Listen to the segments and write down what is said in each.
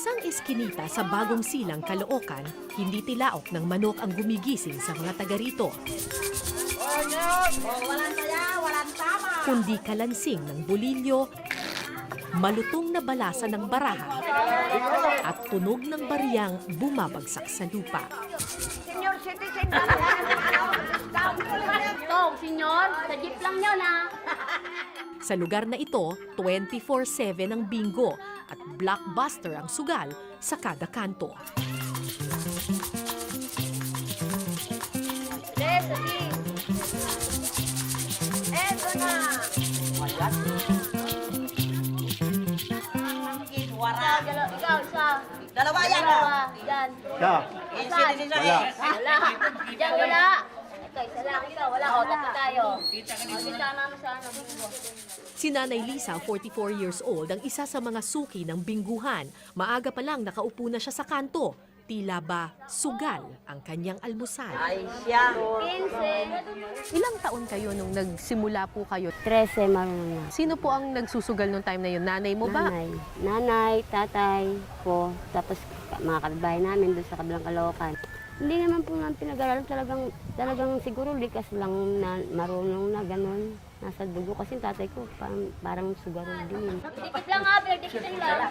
isang eskinita sa Bagong Silang, Caloocan, hindi tilaok ng manok ang gumigising sa mga taga rito. Kundi kalansing ng bolilyo, malutong na balasa ng baraha, at tunog ng bariyang bumabagsak sa lupa. Senior citizen ka na. Senyor, sa jeep lang yun ha. Sa lugar na ito, 24/7 ang bingo at blockbuster ang sugal sa kada kanto. Eto na. Ikaw, isa. Dalawa yan. Yan. Siya. Wala. Wala. Diyan, wala. Ikaw, isa lang. Ikaw, wala. O, tatlo tayo. O, kita namin sa ano, bingo. Si Nanay Lisa, 44 years old, ang isa sa mga suki ng bingguhan. Maaga pa lang nakaupo na siya sa kanto. Tila ba sugal ang kanyang almusal. Ay, siya. 15. Ilang taon kayo nung nagsimula po kayo? 13 marunong na. Sino po ang nagsusugal nung time na yun? Nanay mo ba? Nanay, tatay ko, tapos mga kapitbahay namin doon sa kabilang Caloocan. Hindi naman po namin pinag-aralan, talagang siguro likas lang na marunong na gano'n. Nasa dugo kasi yung tatay ko parang sugarol din. Dikit lang ha, pero dikitin lang.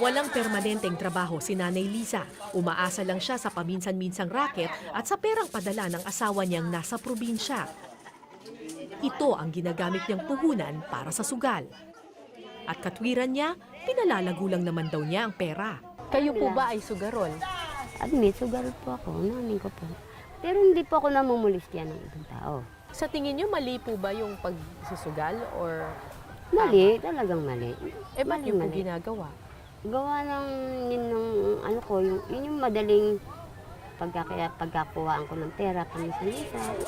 Walang permanenteng trabaho si Nanay Lisa. Umaasa lang siya sa paminsan-minsang racket at sa perang padala ng asawa niyang nasa probinsya. Ito ang ginagamit niyang puhunan para sa sugal. At katwiran niya, pinalalago lang naman daw niya ang pera. Kayo po ba ay sugarol? Admit, sugarol po ako, namin ko po. Pero hindi po ako namumulistya ng ibang tao. Sa tingin niyo, mali po ba yung pagsusugal or Mali, talagang mali. ba't niyo po ginagawa? Gawa ng yun ng ano ko, yun yung madaling pagkakuhaan ko ng pera paminsan-minsan.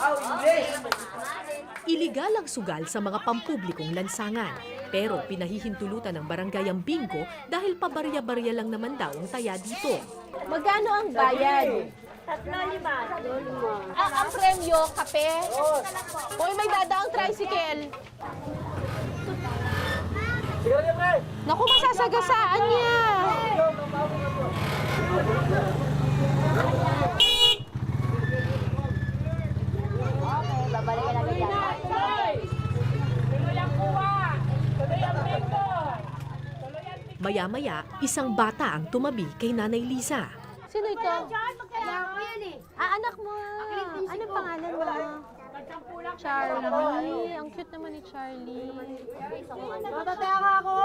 Iligal ang sugal sa mga pampublikong lansangan. Pero pinahihintulutan ng barangay ang bingo dahil pabarya-barya lang naman daw ang taya dito. Magkano ang bayad? 3-5. Ang premyo, kape? Hoy, may dadaang tricycle. Naku, masasagasaan niya. Babalik ka namin dyan. Maya-maya, isang bata ang tumabi kay Nanay Lisa. Sino ito? Anak mo. Anong pangalan mo? Charlie. Ang cute naman ni Charlie.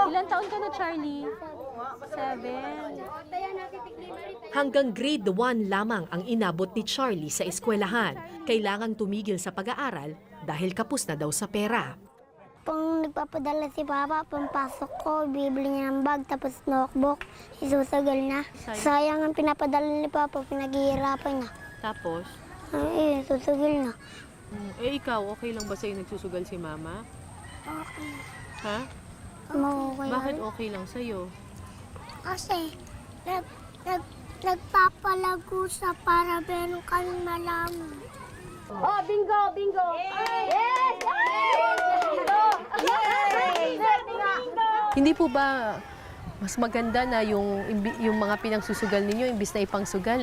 Ilan taon ka na, Charlie? 7. Hanggang grade 1 lamang ang inabot ni Charlie sa eskwelahan. Kailangang tumigil sa pag-aaral dahil kapos na daw sa pera. Kung nagpapadala si Papa, pampasok ko, bibili niya ng bag, tapos notebook, isusagal na. Sayang ang pinapadala ni Papa, pinaghihirapan niya. Tapos, Ay, susagal na. ikaw, okay lang ba sa'yo nagsusugal si Mama? Okay. Ha? Okay. Bakit okay lang sa'yo? Kasi, nagpapalago sa para meron kang malaman. Oh, bingo, bingo. Yes! Hindi po ba mas maganda na yung mga pinangsusugal ninyo, imbis na ipangsugal,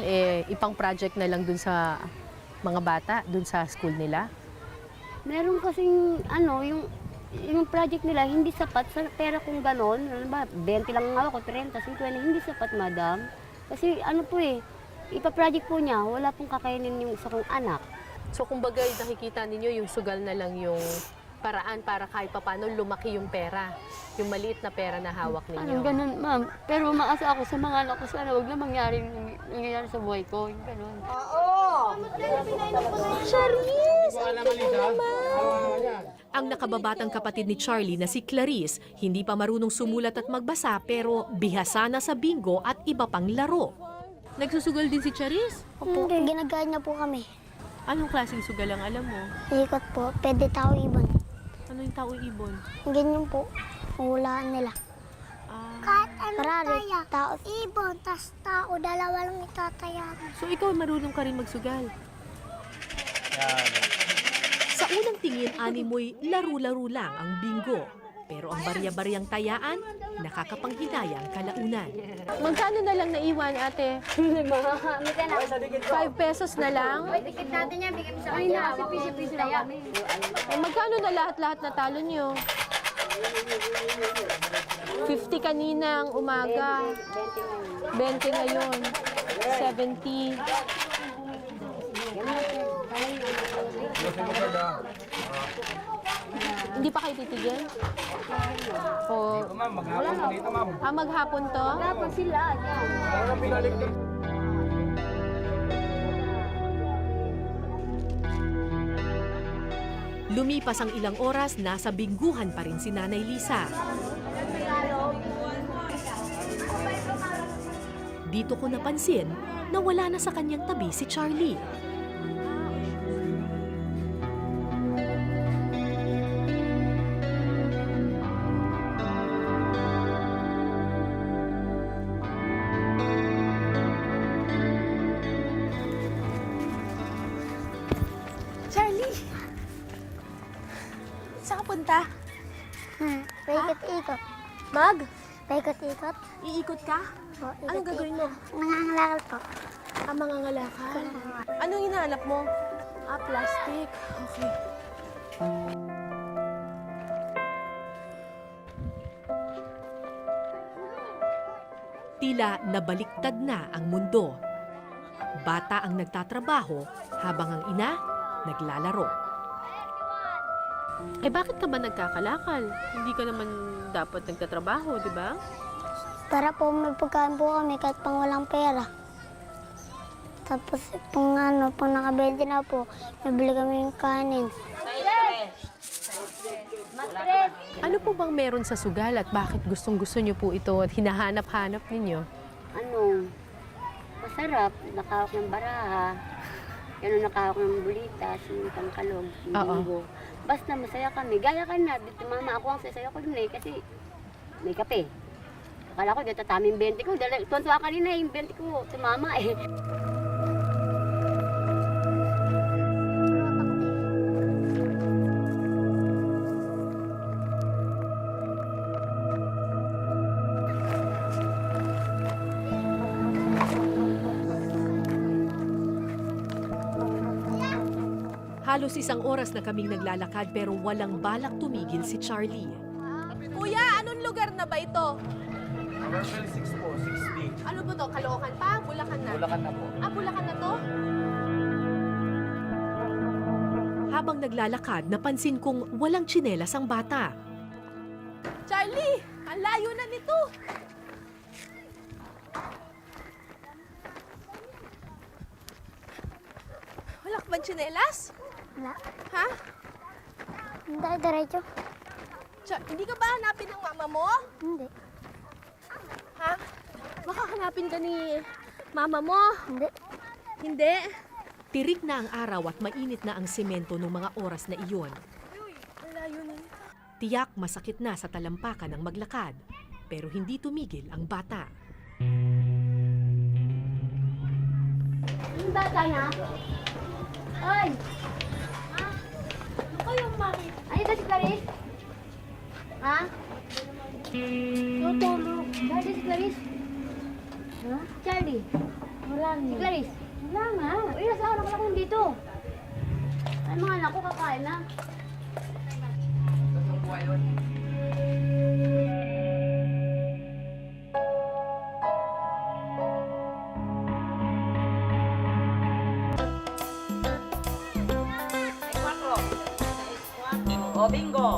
ipang project na lang dun sa mga bata, dun sa school nila? Meron kasing yung project nila hindi sapat sa pera kung ganon. Ano ba, 20 lang nga ako, 30, 50, hindi sapat, madam. Kasi ipa-project po niya, wala pong kakainin yung isa kong anak. So kumbaga nakikita ninyo yung sugal na lang yung paraan para kahit papano lumaki yung pera. Yung maliit na pera na hawak ninyo. Anong ganun, ma'am. Pero umaasa ako sa mga anak ko, sana huwag na mangyari sa buhay ko. Yung ganun. Ang nakababatang kapatid ni Charlie na si Clarice, hindi pa marunong sumulat at magbasa pero bihasa na sa bingo at iba pang laro. Nagsusugal din si Charisse? Opo, ginagaya niya po kami. Anong klaseng sugal ang alam mo? Ikot po, pwede tao ibon. Ano yung tao ibon? Ganyan po, hulaan nila. Kahit ano tao, ibon, tas tao, dalawa lang itatayan. So ikaw marunong ka rin magsugal? Sa unang tingin, animoy laro-laro lang ang bingo. Pero ang barya-baryang tayaan, nakakapanghinayang kalaunan. Magkano na lang naiwan, ate? 5 pesos na lang? Dikit natin yan, bigyan mo sa kanya. Pisi-pisi na yan. Eh, magkano na lahat-lahat na talo nyo? 50 kaninang umaga. 20 ngayon. 70. Hindi pa kayo titigil? O, Ma'am, maghapon po dito, ma'am. maghapon to? Tapos sila, yan. Ano pinalik dito? Lumipas ang ilang oras, nasa bingguhan pa rin si Nanay Lisa. Dito ko napansin na wala na sa kanyang tabi si Charlie. Charlie! Saan ka punta? Paikot-ikot. Mag? Paikot-ikot. Iikot ka? O, Anong gagawin mo? Nangangalakal po. Mga ngalakal. Anong hinahanap mo? Plastic. Okay. Tila nabaliktad na ang mundo. Bata ang nagtatrabaho habang ang ina naglalaro. Eh bakit ka ba nagkakalakal? Hindi ka naman dapat nagtatrabaho, di ba? Para po may pagkain po kami kahit pang walang pera. Tapos pang pang nakabente na po, nabili kami yung kanin. Ano po bang meron sa sugal at bakit gustong-gusto niyo po ito at hinahanap-hanap ninyo? Ano, masarap, nakahawak ng baraha, yan nakahawak ng bulitas, yung pangkalog, yung Oo. bunggo. Basta masaya kami. Gaya ka na, dito mama ako ang sasaya ko dun kasi may kape. Akala ko dito taming 20 ko, tuwan-tuwa kanina yung 20 ko, tumama eh. Halos isang oras na kaming naglalakad pero walang balak tumigil si Charlie. Kuya, anong lugar na ba ito? Level 6 po, 60. Ano ba to? Caloocan pa? Bulacan na? Bulacan na po. Bulacan na to? Habang naglalakad, napansin kong walang tsinelas ang bata. Charlie! Ang layo na nito! Wala ka bang tsinelas? Wala. Ha? Hindi, diretso. Hindi ka ba hanapin ng mama mo? Hindi. Ha? Baka hanapin ka ni mama mo? Hindi. Hindi? Tirik na ang araw at mainit na ang semento ng mga oras na iyon. Ang layo na nito. Tiyak masakit na sa talampakan ang maglakad, pero hindi tumigil ang bata. Yung bata na. Oy! Ano kayong mami? Ay, ito si Clarice? Ha? Tutulog. Dahil si Clarice? Ha? Charlie? Wala nga. Si Clarice? Wala nga. Uy, nasa araw ko lang dito. Ay, mga anak ko kakain na. O, bingo!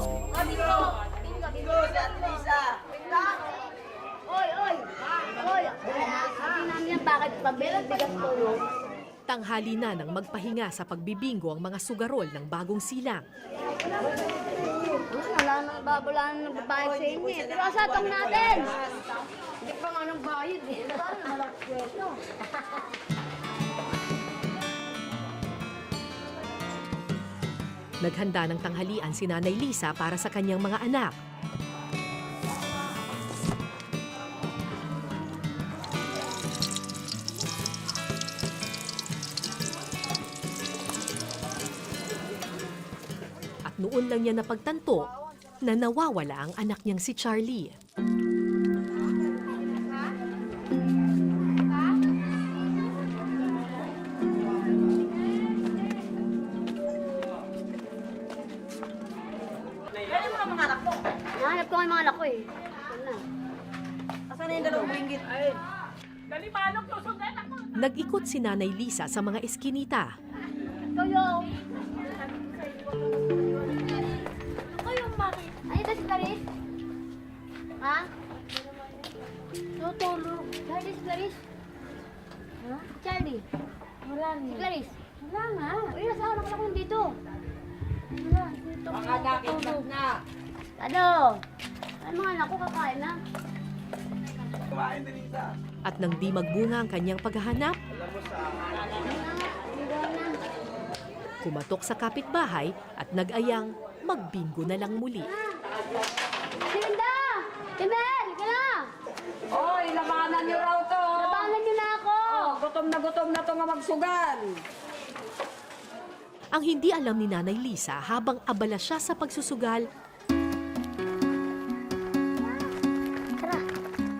Oy, oy! Oy! Sabi namin yan, bakit pabili bigas ko, no? Tanghali na nang magpahinga sa pagbibingo ang mga sugarol ng bagong silang. Wala nang babalaan ng babae sa inyo. Pero asatong natin! Hindi pa nga nang bayad eh. Paano malak kwento? Naghanda ng tanghalian si Nanay Lisa para sa kanyang mga anak. At noon lang niya napagtanto na nawawala ang anak niyang si Charlie. Nahanap ko nga yung mga anak ko eh. Wala. Nag-ikot si Nanay Lisa sa mga eskinita. Toyo! Ako yung mami. Ano ito si Clarice? Ha? Tutulog. Charlie si Clarice? Ha? Charlie? Wala niya. Si Clarice? Wala nga. Uy, nasa anak ko lang dito. Wala. Dito. Baka nakikita na. Ano? Ano mga anak ko kakain na? Kumain din isa. At nang di magbunga ang kanyang paghahanap, kumatok sa kapitbahay at nag-ayang magbingo na lang muli. Linda! Timel! Ka na! Oy, labanan niyo raw to. Labanan niyo na ako! Oh, gutom na to nga magsugal. Ang hindi alam ni Nanay Lisa habang abala siya sa pagsusugal,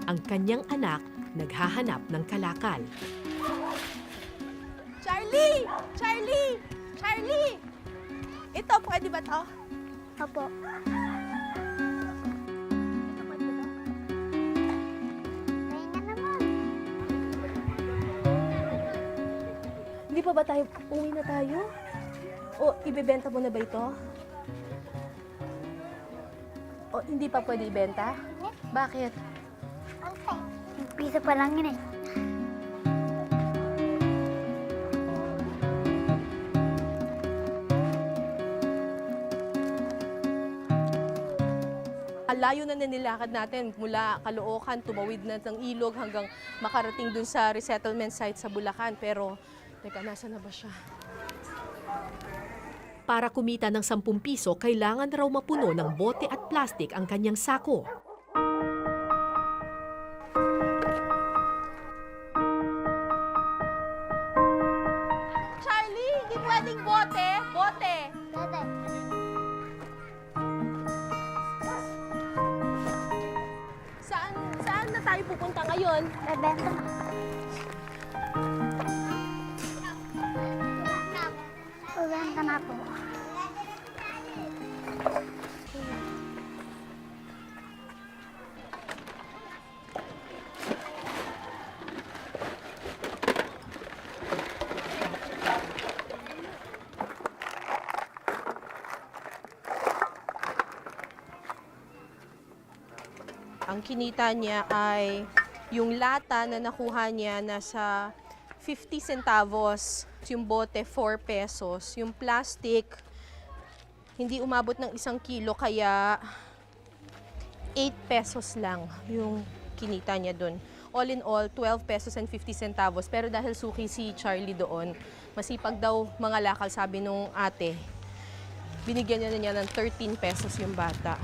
ang kanyang anak naghahanap ng kalakal. Charlie! Charlie! Charlie! Ito, pwede ba to? Opo. Hindi pa ba tayo, uwi na tayo? O, ibebenta mo na ba ito? O, hindi pa pwede ibenta? Bakit? Piso pa lang yun eh. Ang layo na nilakad natin mula Caloocan, tumawid na ng ilog hanggang makarating dun sa resettlement site sa Bulacan. Pero, teka, nasa na ba siya? Para kumita ng 10 piso, kailangan raw mapuno ng bote at plastik ang kanyang sako. Charlie, hindi pwedeng bote! Bote! Dede. Saan na tayo pupunta ngayon? Bebenta na. Bebenta na po. Ang kinita niya ay yung lata na nakuha niya nasa 50 centavos, yung bote 4 pesos, yung plastic hindi umabot ng 1 kilo kaya 8 pesos lang yung kinita niya doon. All in all, 12 pesos and 50 centavos. Pero dahil suki si Charlie doon, masipag daw mga lakal, sabi nung ate, binigyan niya ng 13 pesos yung bata.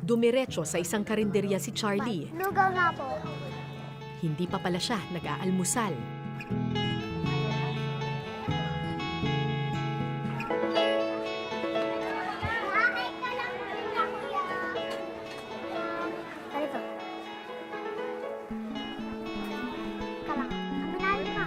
Dumiretso sa isang karinderya si Charlie. Lugaw na po. Hindi pa pala siya nag-aalmusal. Ganito. Kalang. Aminalin pa.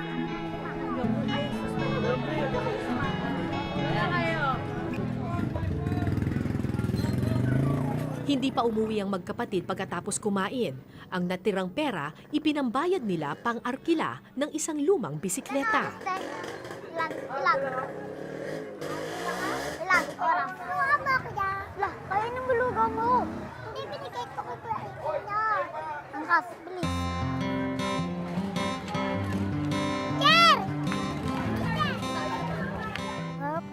Hindi pa umuwi ang magkapatid pagkatapos kumain. Ang natirang pera, ipinambayad nila pang-arkila ng isang lumang bisikleta. Ilan? Oras. Mama ko dyan. Lah, kaya ng bulugaw mo. Hindi, binigay ko kay Kuya. Ang kas, bilis. Ker! Up.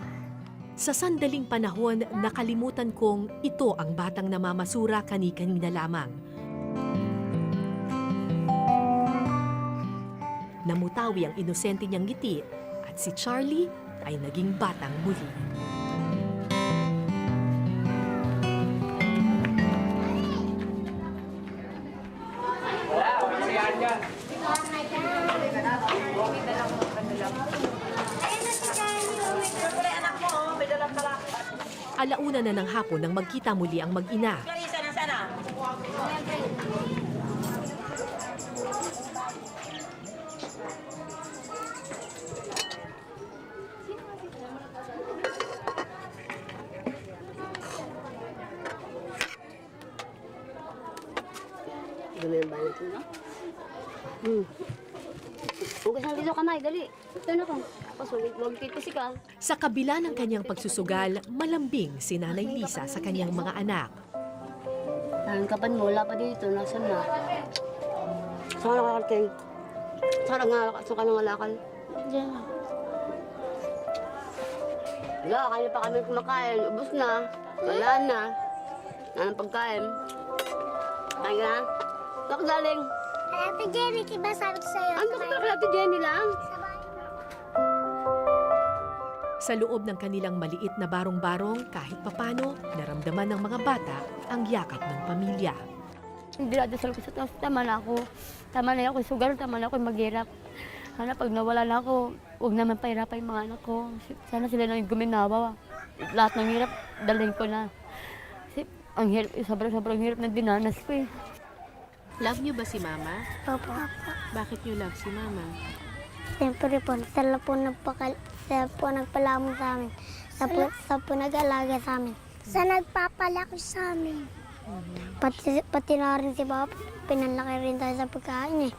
Sa sandaling panahon, nakalimutan kong ito ang batang namamasura kani-kanina lamang. Namutawi ang inosente niyang ngiti at si Charlie ay naging batang muli. Ayun na si Charlie. Alauna na ng hapon nang magkita muli ang mag-ina. Dumi ang balat mo, no? Hugas na dito kamay, dali. Ito na ko. Tapos huwag pipisi ka. Sa kabila ng kanyang pagsusugal, malambing si Nanay Lisa sa kanyang mga anak. Ang kapan mo, wala pa dito. Nasaan na? Saan ka nakakarating? Saan ka nangalakal? Diyan. Wala, kaya pa kami kumakain. Ubus na. Wala na. Wala ng pagkain. Kain ka na? Saan ka galing? Ate Jenny, kiba sabi ko sa'yo? Ano ka pala Ate Jenny lang? Sa loob ng kanilang maliit na barong-barong, kahit papano, naramdaman ng mga bata ang yakap ng pamilya. Hindi na dasal ko sa taas. Tama na ako. Tama na ako sugar. Tama na ako maghirap. Sana pag nawala na ako, huwag naman pahirapan yung mga anak ko. Sana sila nang guminawa. Lahat ng hirap, dalhin ko na. Kasi ang hirap, sobrang hirap na dinanas ko eh. Love niyo ba si Mama? Opo. Bakit niyo love si Mama? Siyempre po, sila po nagpalamon sa amin. Sila po nag-alaga sa amin. Sa nagpapalaki sa amin. Pati na rin si Papa, pinalaki rin tayo sa pagkain eh.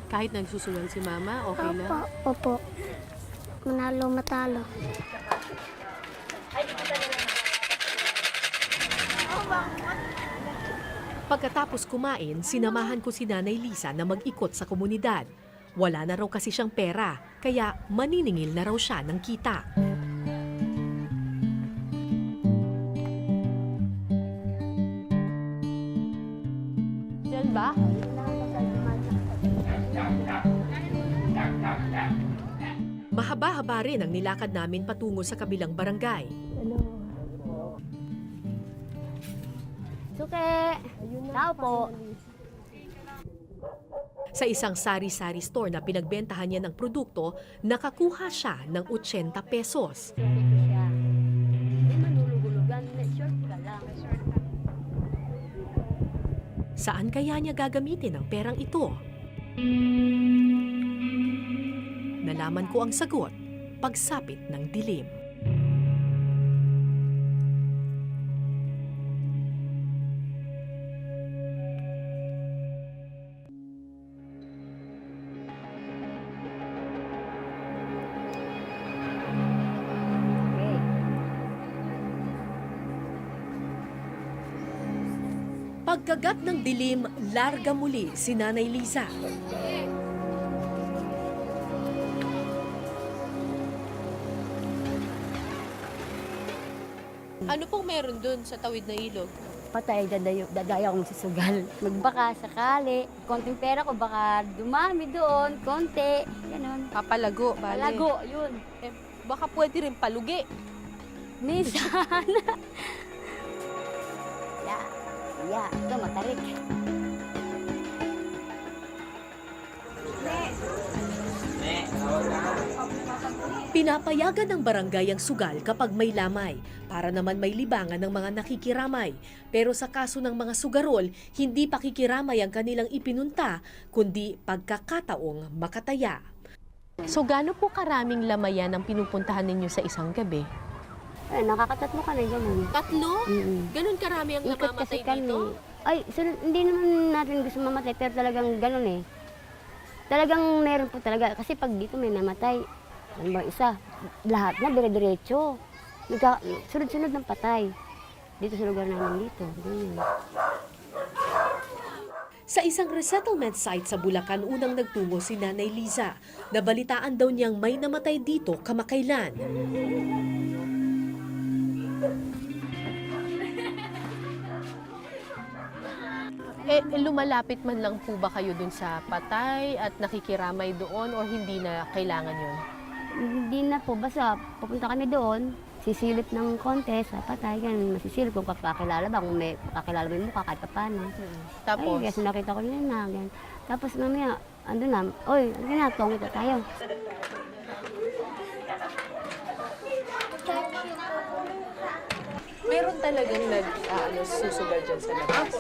Kahit nagsusugal si Mama, okay lang? Opo. Manalo, matalo. Pagkatapos kumain, sinamahan ko si Nanay Lisa na mag-ikot sa komunidad. Wala na raw kasi siyang pera, kaya maniningil na raw siya ng kita. Diyan ba? Mahaba-haba rin ang nilakad namin patungo sa kabilang barangay. Suke! Tao po. Sa isang sari-sari store na pinagbentahan niya ng produkto, nakakuha siya ng 80 pesos. Hindi manulugulugan. Short ka lang. Saan kaya niya gagamitin ang perang ito? Nalaman ko ang sagot, pagsapit ng dilim. Pagkagat ng dilim, larga muli si Nanay Lisa. Ano pong meron dun sa tawid na ilog? Patay, dadaya akong susugal. Magbaka sakali. Konting pera ko, baka dumami doon. Konti. Ganon. Papalago, bale. Palago, yun. Eh, baka pwede rin palugi. Minsan. Ito matarik. Pinapayagan ng barangay ang sugal kapag may lamay, para naman may libangan ng mga nakikiramay. Pero sa kaso ng mga sugarol, hindi pakikiramay ang kanilang ipinunta, kundi pagkakataong makataya. So gaano po karaming lamayan ang pinupuntahan ninyo sa isang gabi? Nakakatatlo ka na ganun. Tatlo? Mm-mm. Ganun karami ang Ikot kasi namamatay dito? kami. Ay, hindi naman natin gusto mamatay, pero talagang ganun eh. Talagang meron po talaga. Kasi pag dito may namatay, ano ba isa, lahat na dire-diretso. Sunod-sunod ng patay. Dito sa lugar namin dito. Ganyan. Sa isang resettlement site sa Bulacan, unang nagtungo si Nanay Liza. Nabalitaan daw niyang may namatay dito kamakailan. Lumalapit man lang po ba kayo dun sa patay at nakikiramay doon o hindi na kailangan yun? Hindi na po, basta pupunta kami doon, sisilip ng konti sa patay, ganun, masisilip kung kakilala ba, kung may kakilala mo yung mukha kahit paano. Tapos? Ay, kasi nakita ko yun na, ganun. Tapos mamaya, ando na, oy, ano na, tongito tayo. Meron talagang susugal dyan sa labas.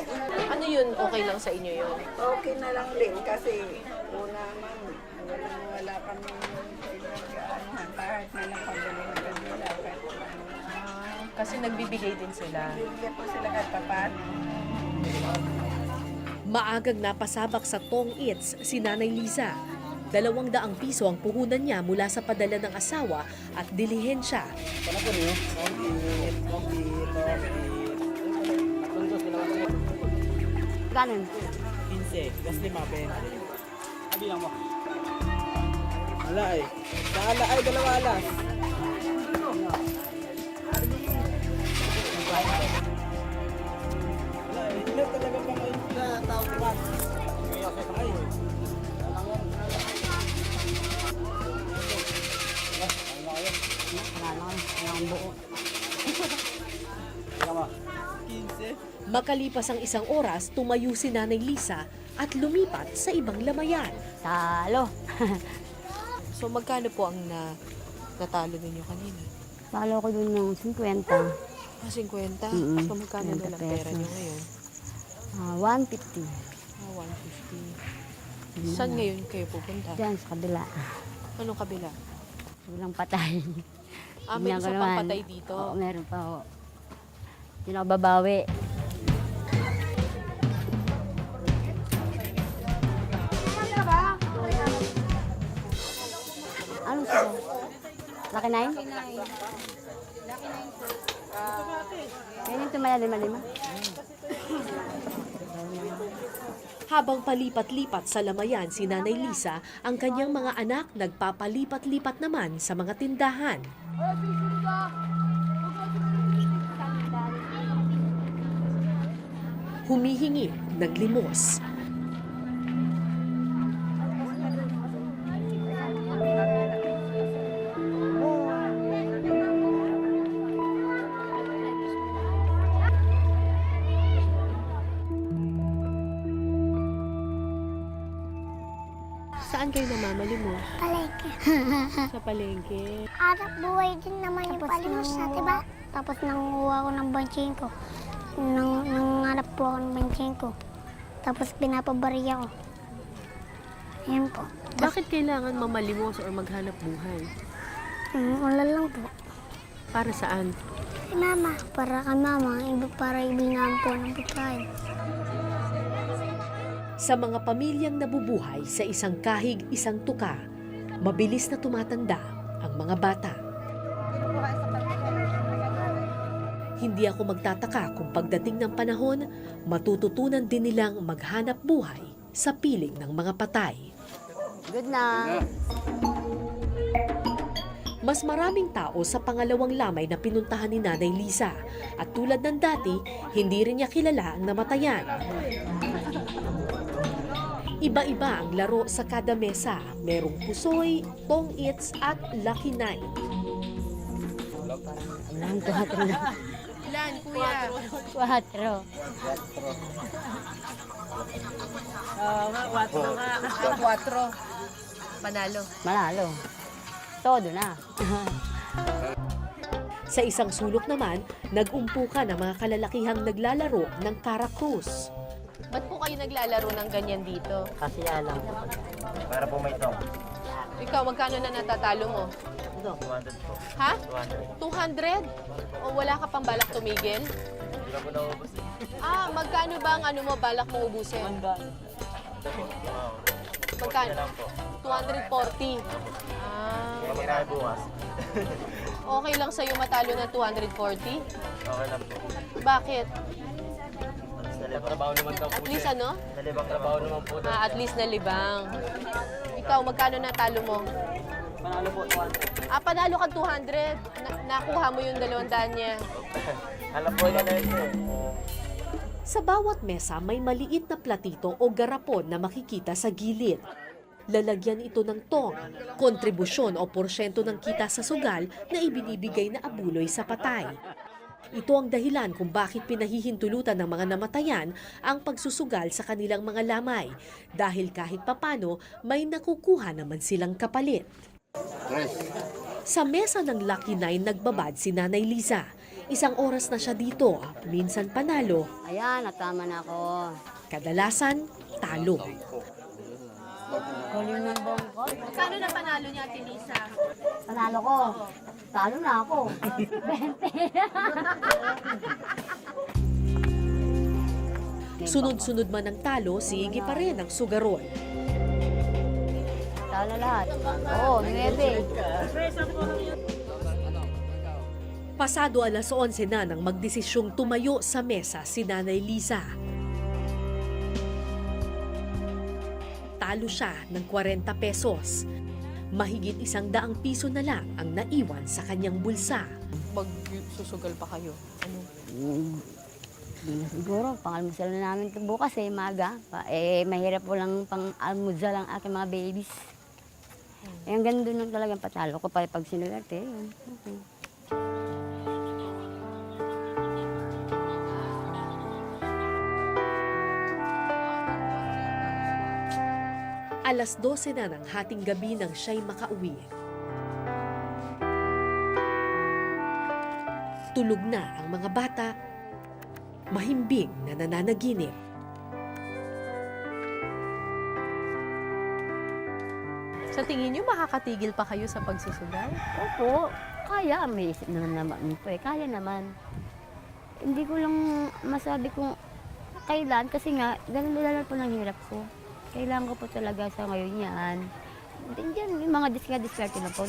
Ano yun, okay lang sa inyo yun? Okay na lang din kasi una man, wala kami pinag-aanohan. Kahit na lang pabili na kanila. Kasi nagbibigay din sila. Hindi po sila kahit papaano. Maagang napasabak sa Tong Eats si Nanay Liza. 200 piso ang puhunan niya mula sa padala ng asawa at dilihensya. Ganun. 15, gas 5, 20. Kabilang mo. Wala eh. Dala ay, 2 alas. Wala eh, hindi na talaga pa ngayon na tao ko man. Ay, Wala mo. 15. Makalipas ang 1 oras, tumayo si Nanay Liza at lumipat sa ibang lamayan. Talo. So magkano po ang natalo ninyo kanina? Talo ko dun ng 50. 50? So magkano 50 na lang pera nyo pesos. ngayon? 150. 150. Saan ngayon kayo pupunta? Diyan sa kabila. Anong kabila? Walang patay. May Tingnan ko isa naman. pang patay dito. Oo, meron pa ho. Hindi na ako babawi. Anong sila? Lucky 9? Lucky 9. Yan yung tumaya 5-5. Habang palipat-lipat sa lamayan si Nanay Liza, ang kanyang mga anak nagpapalipat-lipat naman sa mga tindahan. Humihingi, naglimos. Saan kayo namamalimos? Palengke. Sa palengke. Anak buhay din naman yung palimos na, diba? Tapos nanguha ko ng banching ko. Nanganap po ako ng banching ko. Tapos pinapabariya ko. Yan po. Bakit kailangan mamalimos or maghanap buhay? Wala lang po. Para saan? Si mama, para kay mama, iba para ibingan po ng pagkain. Sa mga pamilyang nabubuhay sa isang kahig, isang tuka, mabilis na tumatanda ang mga bata. Hindi ako magtataka kung pagdating ng panahon, matututunan din nilang maghanap buhay sa piling ng mga patay. Good night. Mas maraming tao sa pangalawang lamay na pinuntahan ni Nanay Liza at tulad ng dati, hindi rin niya kilala ang namatayan. Iba-iba ang laro sa kada mesa. Merong pusoy, Tong Eats at Lucky 9. Ang 4 na. Ilan, kuya? 4. 4. Panalo. Malalo. Todo na. Sa isang sulok naman, nag-umpukan ang mga kalalakihang naglalaro ng Caracruz. Ba't po kayo naglalaro ng ganyan dito? Kasi alam ko. Para po may tong. Ikaw, magkano na natatalo mo? 200 po. Ha? 200. 200? O wala ka pang balak tumigil? Hindi ka po naubos eh. Magkano ba ang balak mo ubusin? Magkano? Na lang po. 240. Kami na bukas. Okay lang sa'yo matalo ng 240? Okay lang po. Bakit? Nalibang trabaho naman ka po. At least ano? Nalibang trabaho naman po. At least nalibang. Ikaw, magkano natalo mo? Panalo po, 200. Panalo ka 200. Nakuha mo yung 200 niya. Alam po yan na ito. Sa bawat mesa may maliit na platito o garapon na makikita sa gilid. Lalagyan ito ng tong, kontribusyon o porsyento ng kita sa sugal na ibinibigay na abuloy sa patay. Ito ang dahilan kung bakit pinahihintulutan ng mga namatayan ang pagsusugal sa kanilang mga lamay dahil kahit papano may nakukuha naman silang kapalit. Sa mesa ng Lucky 9 nagbabad si Nanay Liza. Isang oras na siya dito, minsan panalo, Ayan, natama na ako. kadalasan talo. Huli ng bongko. Kano na panalo niya, Ate Lisa? Panalo ko. Talo na ako. 20. Sunod-sunod man ang talo, sige pa rin ang sugarol. Talo lahat. Oo, 9. Pasado alas 11 na nang magdesisyong tumayo sa mesa si Nanay Lisa. Talo siya ng 40 pesos. Mahigit 100 piso na lang ang naiwan sa kanyang bulsa. Magsusugal pa kayo. Ano? Siguro, pang-almusal na namin ito bukas maga. Mahirap po lang pang-almusal ang aking mga babies. Ang ganda nun talagang patalo ko pa pag sinularte. Okay. Alas 12 na ng hating gabi nang siya'y makauwi. Tulog na ang mga bata, mahimbing na nananaginip. Sa tingin niyo, makakatigil pa kayo sa pagsusugal? Opo, kaya. May isip naman po Kaya naman. Hindi ko lang masabi kung kailan kasi nga, ganun na po ng hirap ko. Kailangan ko po talaga sa ngayon yan. Diyan, yung mga diskarte na po.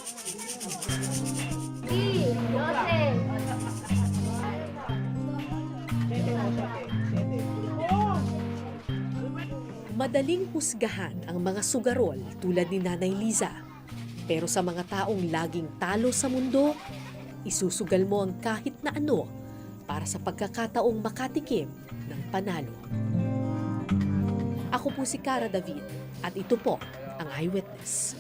Madaling husgahan ang mga sugarol tulad ni Nanay Liza. Pero sa mga taong laging talo sa mundo, isusugal mo ang kahit na ano para sa pagkakataong makatikim ng panalo. Ako po si Cara David at ito po ang Eyewitness.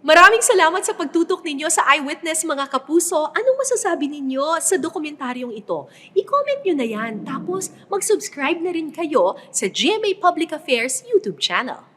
Maraming salamat sa pagtutok ninyo sa Eyewitness, mga kapuso. Anong masasabi ninyo sa dokumentaryong ito? I-comment nyo na yan. Tapos mag-subscribe na rin kayo sa GMA Public Affairs YouTube channel.